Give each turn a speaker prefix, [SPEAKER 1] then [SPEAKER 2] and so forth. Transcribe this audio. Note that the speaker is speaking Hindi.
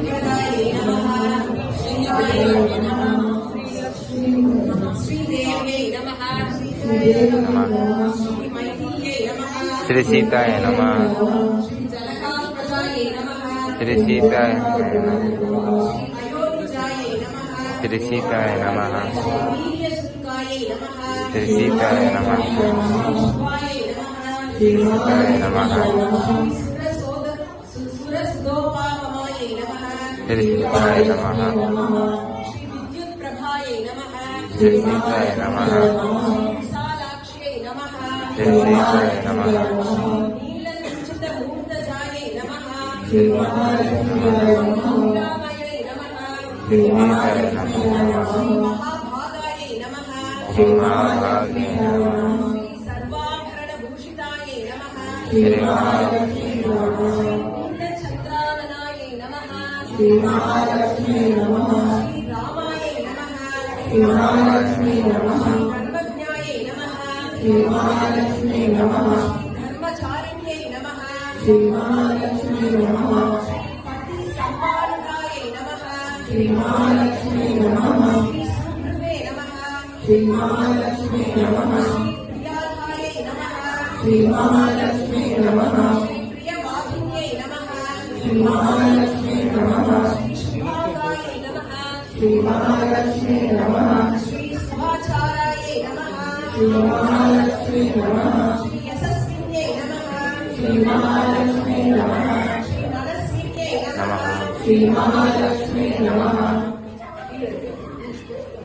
[SPEAKER 1] श्रीप्रदायै नमः श्रीयायै नमः श्रीदेव्यै नमः श्रीमैत्र्यै नमः
[SPEAKER 2] श्री सीताय नमः
[SPEAKER 1] जलकाप्रदायै नमः
[SPEAKER 2] श्री सीताय नमः
[SPEAKER 1] अयोनिजायै नमः
[SPEAKER 2] श्री सीताय नमः
[SPEAKER 1] वीर्यसुतायै नमः
[SPEAKER 2] श्री सीताय नमः
[SPEAKER 1] शिवाय नमः
[SPEAKER 2] सीताय नमः
[SPEAKER 1] सुरसुदोपाममायै नमः
[SPEAKER 2] श्री सीताय नमः
[SPEAKER 1] विद्युत्प्रभायै नमः
[SPEAKER 2] श्री सीताय नमः
[SPEAKER 1] विशालाक्ष्यै नमः
[SPEAKER 2] श्री सीताय नमः
[SPEAKER 1] नीलकुञ्चितमूर्धजायै नमः
[SPEAKER 2] सीताय नमः
[SPEAKER 1] नीलामयै नमः
[SPEAKER 2] सीताय नमः
[SPEAKER 1] महाभागायै नमः
[SPEAKER 2] श्रीमहाभागे नमः
[SPEAKER 1] सर्वाभरणभूषितायै नमः
[SPEAKER 2] श्रीमहालक्ष्मी
[SPEAKER 1] नीलचन्द्राननायै नमः
[SPEAKER 2] श्रीमहालक्ष्मी नमः
[SPEAKER 1] श्रीरामायै नमः
[SPEAKER 2] श्रीमहालक्ष्मी नमः
[SPEAKER 1] धर्मज्ञायै नमः
[SPEAKER 2] श्रीमहालक्ष्मी नमः
[SPEAKER 1] धर्मचारिण्यै नमः
[SPEAKER 2] श्रीमहालक्ष्मी नमः
[SPEAKER 1] पतिसम्पादकायै नमः
[SPEAKER 2] श्रीमहालक्ष्मी नमः
[SPEAKER 1] श्रीसुभृते नमः
[SPEAKER 2] श्रीमहालक्ष्मी नमः
[SPEAKER 1] प्रियाधायै नमः
[SPEAKER 2] श्रीमहालक्ष्मी नमः
[SPEAKER 1] प्रियवाहिन्यै नमः
[SPEAKER 2] श्रीमहालक्ष्मी नमः
[SPEAKER 1] श्रीभागायै नमः
[SPEAKER 2] श्रीमहालक्ष्मी नमः
[SPEAKER 1] श्रीसुभाचारायै नमः
[SPEAKER 2] श्रीमहालक्ष्मी नमः
[SPEAKER 1] श्रीयशस्विन्यै नमः
[SPEAKER 2] श्रीमहालक्ष्मी नमः
[SPEAKER 1] श्रीमनस्विन्यै नमः
[SPEAKER 2] श्रीमहालक्ष्मी नमः